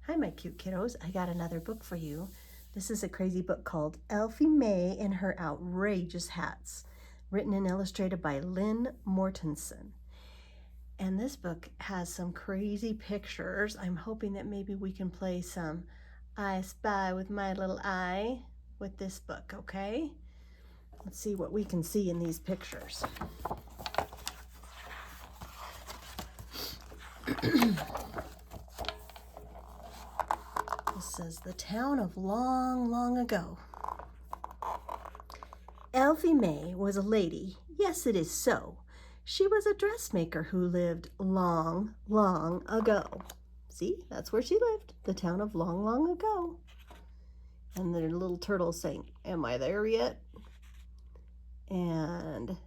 Hi, my cute kiddos. I got another book for you. This is a crazy book called Elfie May and Her Outrageous Hats, written and illustrated by Lynn Mortensen. And this book has some crazy pictures. I'm hoping that maybe we can play some I Spy with My Little Eye with this book, okay? Let's see what we can see in these pictures. This says, the town of long, long ago. Elfie May was a lady, yes, it is so. She was a dressmaker who lived long, long ago. See, that's where she lived, the town of long, long ago. And the little turtle saying, am I there yet? And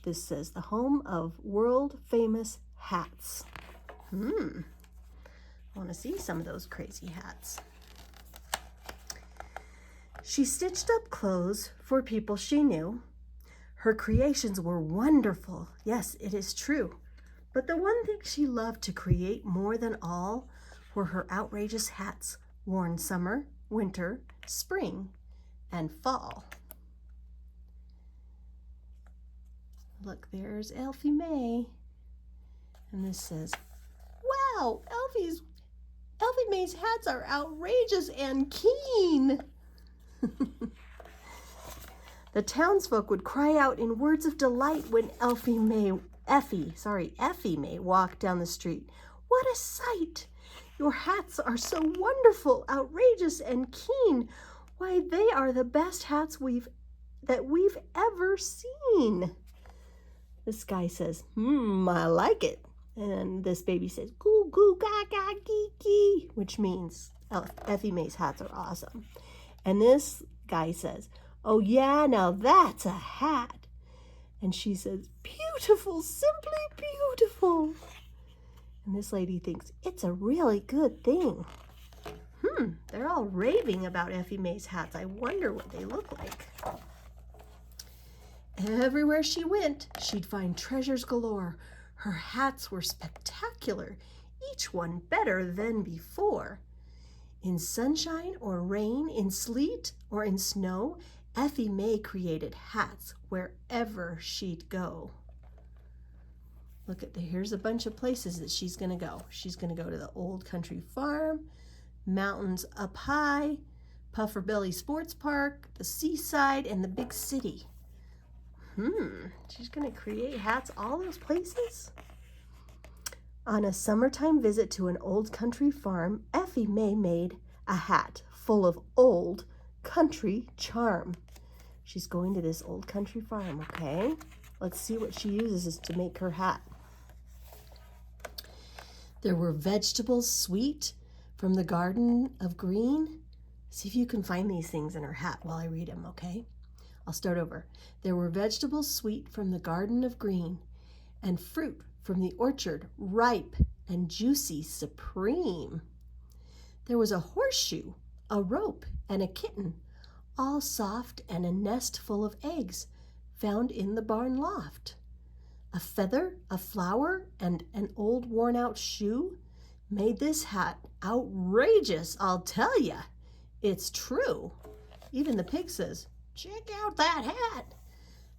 this says, the home of world famous hats. I want to see some of those crazy hats. She stitched up clothes for people she knew. Her creations were wonderful. Yes, it is true. But the one thing she loved to create more than all were her outrageous hats worn summer, winter, spring, and fall. Look, there's Elfie May. And this says, wow, Elfie May's hats are outrageous and keen. The townsfolk would cry out in words of delight when Effie May walked down the street. What a sight! Your hats are so wonderful, outrageous, and keen. Why, they are the best hats that we've ever seen. This guy says, I like it. And this baby says, goo, goo, gaga, gee, gee, which means Effie May's hats are awesome. And this guy says, oh yeah, now that's a hat. And she says, beautiful, simply beautiful. And this lady thinks, it's a really good thing. They're all raving about Effie May's hats. I wonder what they look like. Everywhere she went, she'd find treasures galore. Her hats were spectacular, each one better than before. In sunshine or rain, in sleet or in snow, Effie May created hats wherever she'd go. Look here's a bunch of places that she's gonna go. She's gonna go to the old country farm, mountains up high, Puffer Belly Sports Park, the seaside, and the big city. She's gonna create hats all those places? On a summertime visit to an old country farm, Effie May made a hat full of old country charm. She's going to this old country farm, okay? Let's see what she uses to make her hat. There were vegetables sweet from the garden of green. See if you can find these things in her hat while I read them, okay? I'll start over. There were vegetables sweet from the garden of green, and fruit from the orchard, ripe and juicy supreme. There was a horseshoe, a rope, and a kitten, all soft, and a nest full of eggs found in the barn loft. A feather, a flower, and an old worn-out shoe made this hat outrageous, I'll tell ya. It's true. Even the pig says, check out that hat.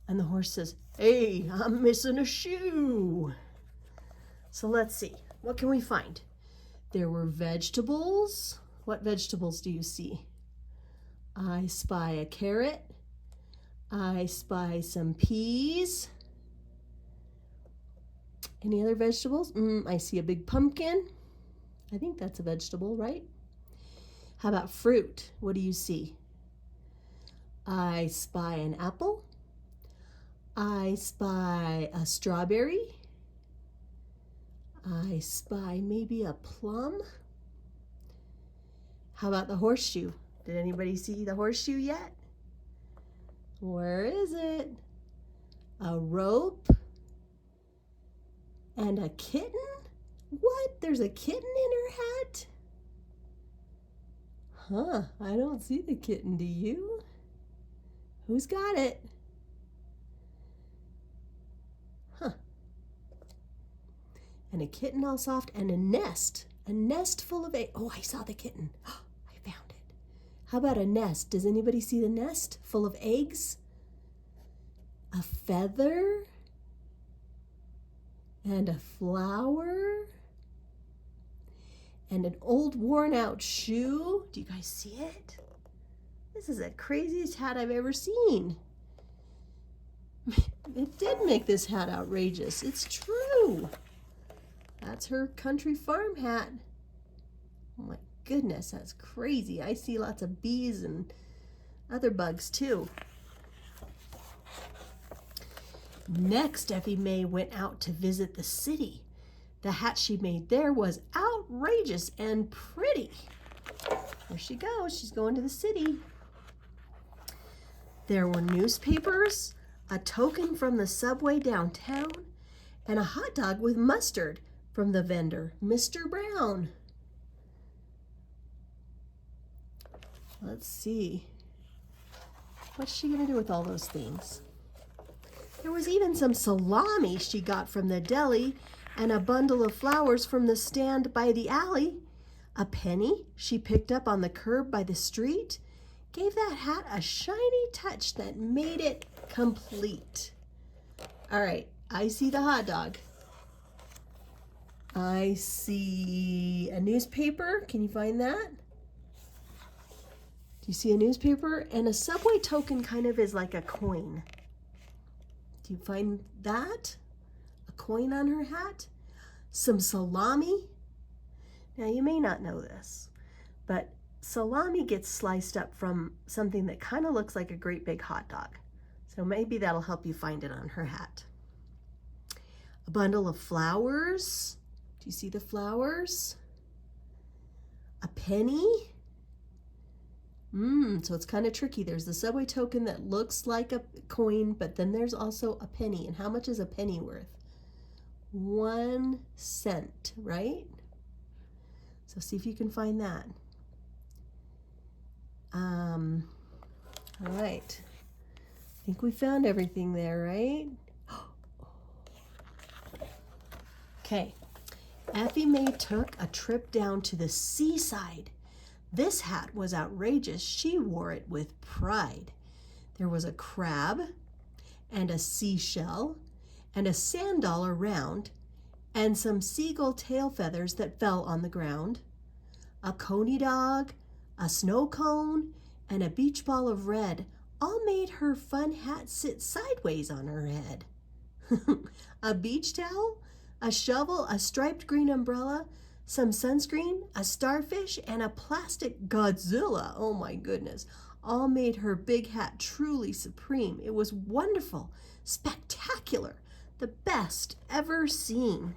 And the horse says, hey, I'm missing a shoe. So let's see, what can we find? There were vegetables. What vegetables do you see? I spy a carrot. I spy some peas. Any other vegetables? I see a big pumpkin. I think that's a vegetable, right? How about fruit? What do you see? I spy an apple. I spy a strawberry. I spy maybe a plum. How about the horseshoe? Did anybody see the horseshoe yet? Where is it? A rope and a kitten? What? There's a kitten in her hat? I don't see the kitten, do you? Who's got it? And a kitten all soft, and a nest A nest full of eggs. Oh, I saw the kitten. I found it. How about a nest? Does anybody see the nest full of eggs? A feather and a flower and an old worn out shoe. Do you guys see it? This is the craziest hat I've ever seen. It did make this hat outrageous. It's true. That's her country farm hat. Oh my goodness, that's crazy. I see lots of bees and other bugs too. Next, Effie May went out to visit the city. The hat she made there was outrageous and pretty. There she goes. She's going to the city. There were newspapers, a token from the subway downtown, and a hot dog with mustard from the vendor, Mr. Brown. Let's see. What's she going to do with all those things? There was even some salami she got from the deli and a bundle of flowers from the stand by the alley. A penny she picked up on the curb by the street gave that hat a shiny touch that made it complete. All right, I see the hot dog. I see a newspaper. Can you find that? Do you see a newspaper? And a subway token kind of is like a coin. Do you find that? A coin on her hat? Some salami? Now you may not know this, but salami gets sliced up from something that kind of looks like a great big hot dog. So maybe that'll help you find it on her hat. A bundle of flowers. Do you see the flowers? A penny. So it's kind of tricky. There's the subway token that looks like a coin, but then there's also a penny. And how much is a penny worth? 1 cent, right? So see if you can find that. All right. I think we found everything there, right? Okay. Effie May took a trip down to the seaside. This hat was outrageous. She wore it with pride. There was a crab and a seashell and a sand dollar round and some seagull tail feathers that fell on the ground, a coney dog, a snow cone, and a beach ball of red all made her fun hat sit sideways on her head. A beach towel, a shovel, a striped green umbrella, some sunscreen, a starfish, and a plastic Godzilla. Oh my goodness. All made her big hat truly supreme. It was wonderful, spectacular, the best ever seen.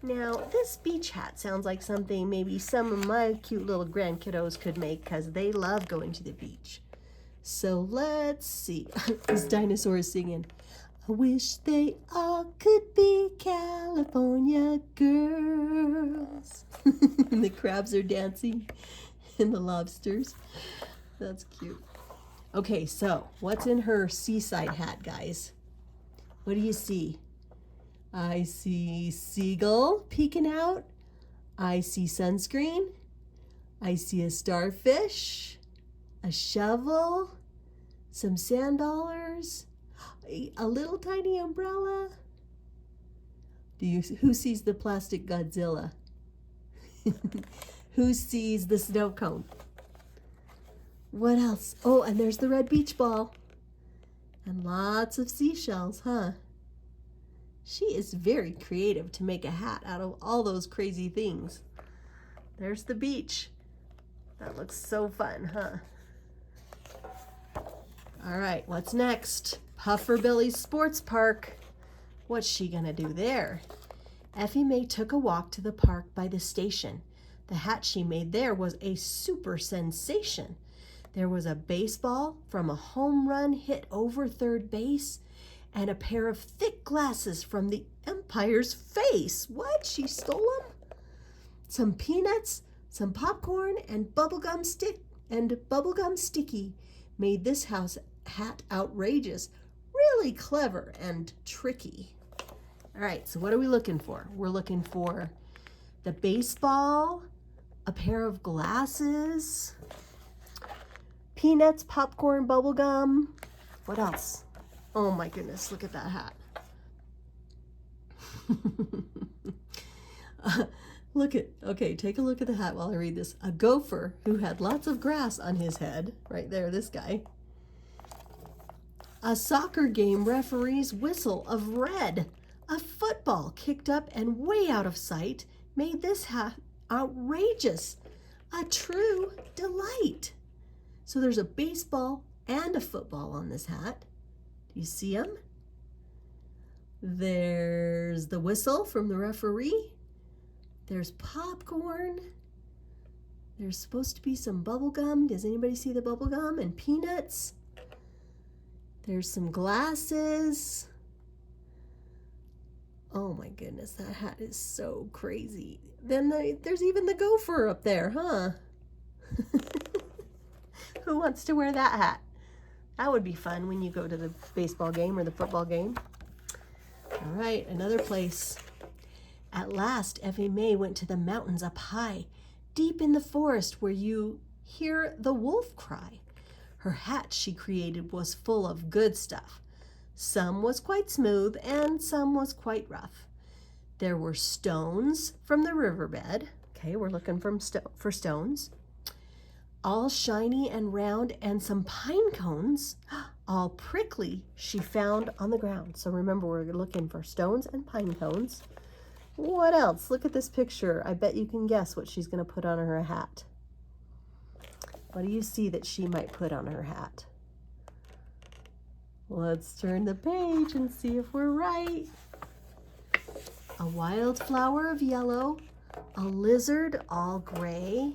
Now, this beach hat sounds like something maybe some of my cute little grandkiddos could make because they love going to the beach. So let's see. This dinosaur is singing. I wish they all could be California girls. And the crabs are dancing and the lobsters. That's cute. Okay, so what's in her seaside hat, guys? What do you see? I see seagull peeking out. I see sunscreen. I see a starfish, a shovel, some sand dollars, a little tiny umbrella. Who sees the plastic Godzilla? Who sees the snow cone? What else? Oh, and there's the red beach ball. And lots of seashells, huh? She is very creative to make a hat out of all those crazy things. There's the beach. That looks so fun, huh? All right, what's next? Puffer Billy's Sports Park. What's she gonna do there? Effie May took a walk to the park by the station. The hat she made there was a super sensation. There was a baseball from a home run hit over third base and a pair of thick glasses from the umpire's face. What? She stole them? Some peanuts, some popcorn, and bubblegum sticky made this hat outrageous, really clever and tricky. All right, so what are we looking for? We're looking for the baseball, a pair of glasses, peanuts, popcorn, bubble gum. What else? Oh my goodness, look at that hat. Okay, take a look at the hat while I read this. A gopher who had lots of grass on his head. Right there, this guy. A soccer game referee's whistle of red. A football kicked up and way out of sight made this hat outrageous. A true delight. So there's a baseball and a football on this hat. Do you see them? There's the whistle from the referee. There's popcorn. There's supposed to be some bubble gum. Does anybody see the bubble gum? And peanuts. There's some glasses. Oh my goodness, that hat is so crazy. Then there's even the gopher up there, huh? Who wants to wear that hat? That would be fun when you go to the baseball game or the football game. All right, another place. At last, Effie May went to the mountains up high, deep in the forest where you hear the wolf cry. Her hat she created was full of good stuff. Some was quite smooth and some was quite rough. There were stones from the riverbed. Okay, we're looking for stones. All shiny and round, and some pine cones, all prickly, she found on the ground. So remember, we're looking for stones and pine cones. What else? Look at this picture. I bet you can guess what she's going to put on her hat. What do you see that she might put on her hat? Let's turn the page and see if we're right. A wildflower of yellow, a lizard all gray,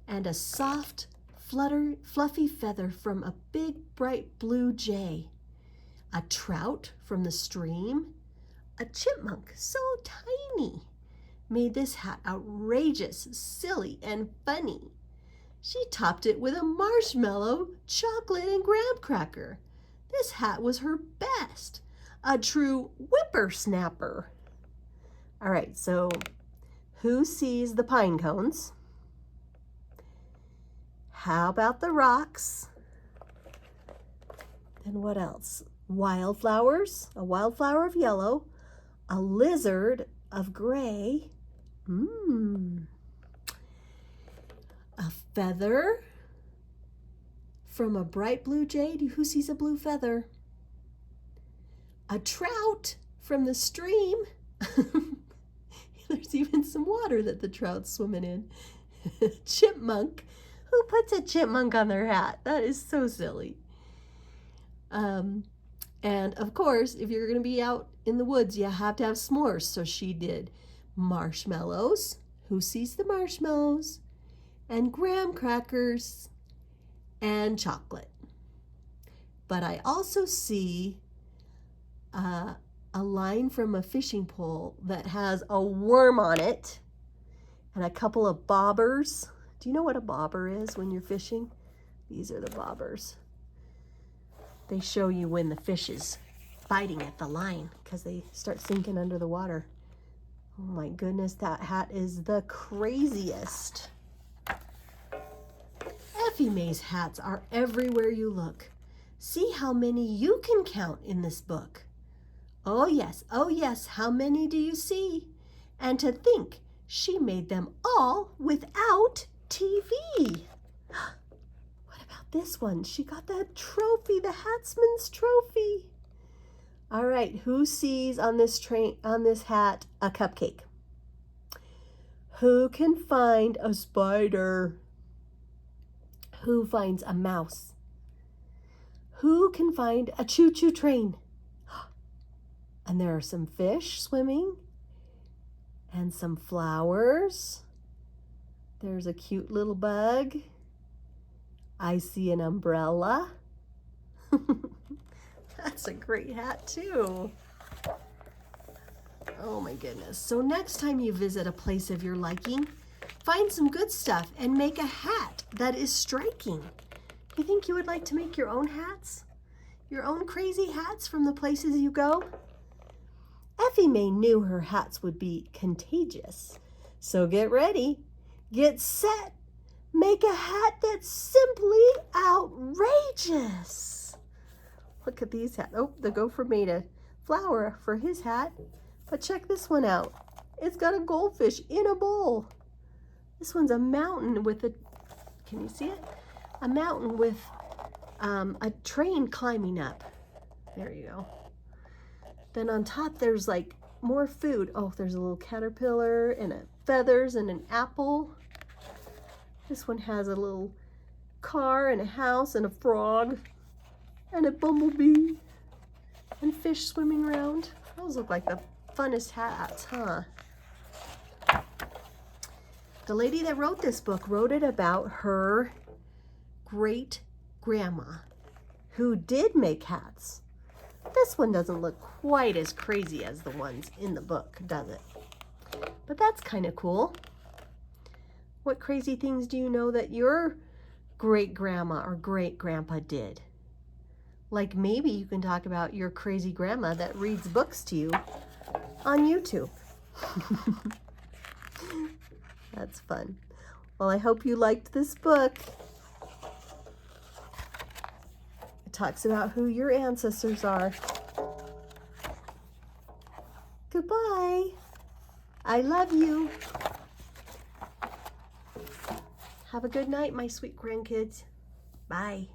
and a soft, fluffy feather from a big, bright blue jay. A trout from the stream, a chipmunk so tiny, made this hat outrageous, silly, and funny. She topped it with a marshmallow, chocolate, and graham cracker. This hat was her best, a true whippersnapper. All right, so who sees the pine cones? How about the rocks? And what else? Wildflowers, a wildflower of yellow, a lizard of gray, a feather from a bright blue jay. Who sees a blue feather? A trout from the stream. There's even some water that the trout's swimming in. Chipmunk. Who puts a chipmunk on their hat? That is so silly. And of course, if you're going to be out in the woods, you have to have s'mores. So she did marshmallows. Who sees the marshmallows? And graham crackers and chocolate. But I also see a line from a fishing pole that has a worm on it and a couple of bobbers. Do you know what a bobber is when you're fishing? These are the bobbers. They show you when the fish is biting at the line because they start sinking under the water. Oh my goodness, that hat is the craziest. Effie May's hats are everywhere you look. See how many you can count in this book. Oh yes, how many do you see? And to think, she made them all without TV. What about this one? She got that trophy, the Hatsman's trophy. All right, who sees on this hat a cupcake? Who can find a spider? Who finds a mouse? Who can find a choo-choo train? And there are some fish swimming and some flowers. There's a cute little bug. I see an umbrella. That's a great hat too. Oh my goodness. So next time you visit a place of your liking, find some good stuff and make a hat that is striking. You think you would like to make your own hats? Your own crazy hats from the places you go? Effie May knew her hats would be contagious. So get ready, get set, make a hat that's simply outrageous. Look at these hats. Oh, the gopher made a flower for his hat. But check this one out. It's got a goldfish in a bowl. This one's a mountain with a, can you see it? A mountain with a train climbing up. There you go. Then on top there's like more food. Oh, there's a little caterpillar and feathers and an apple. This one has a little car and a house and a frog and a bumblebee and fish swimming around. Those look like the funnest hats, huh? The lady that wrote this book wrote it about her great grandma who did make hats. This one doesn't look quite as crazy as the ones in the book, does it? But that's kind of cool. What crazy things do you know that your great grandma or great grandpa did? Like maybe you can talk about your crazy grandma that reads books to you on YouTube. That's fun. Well, I hope you liked this book. It talks about who your ancestors are. Goodbye. I love you. Have a good night, my sweet grandkids. Bye.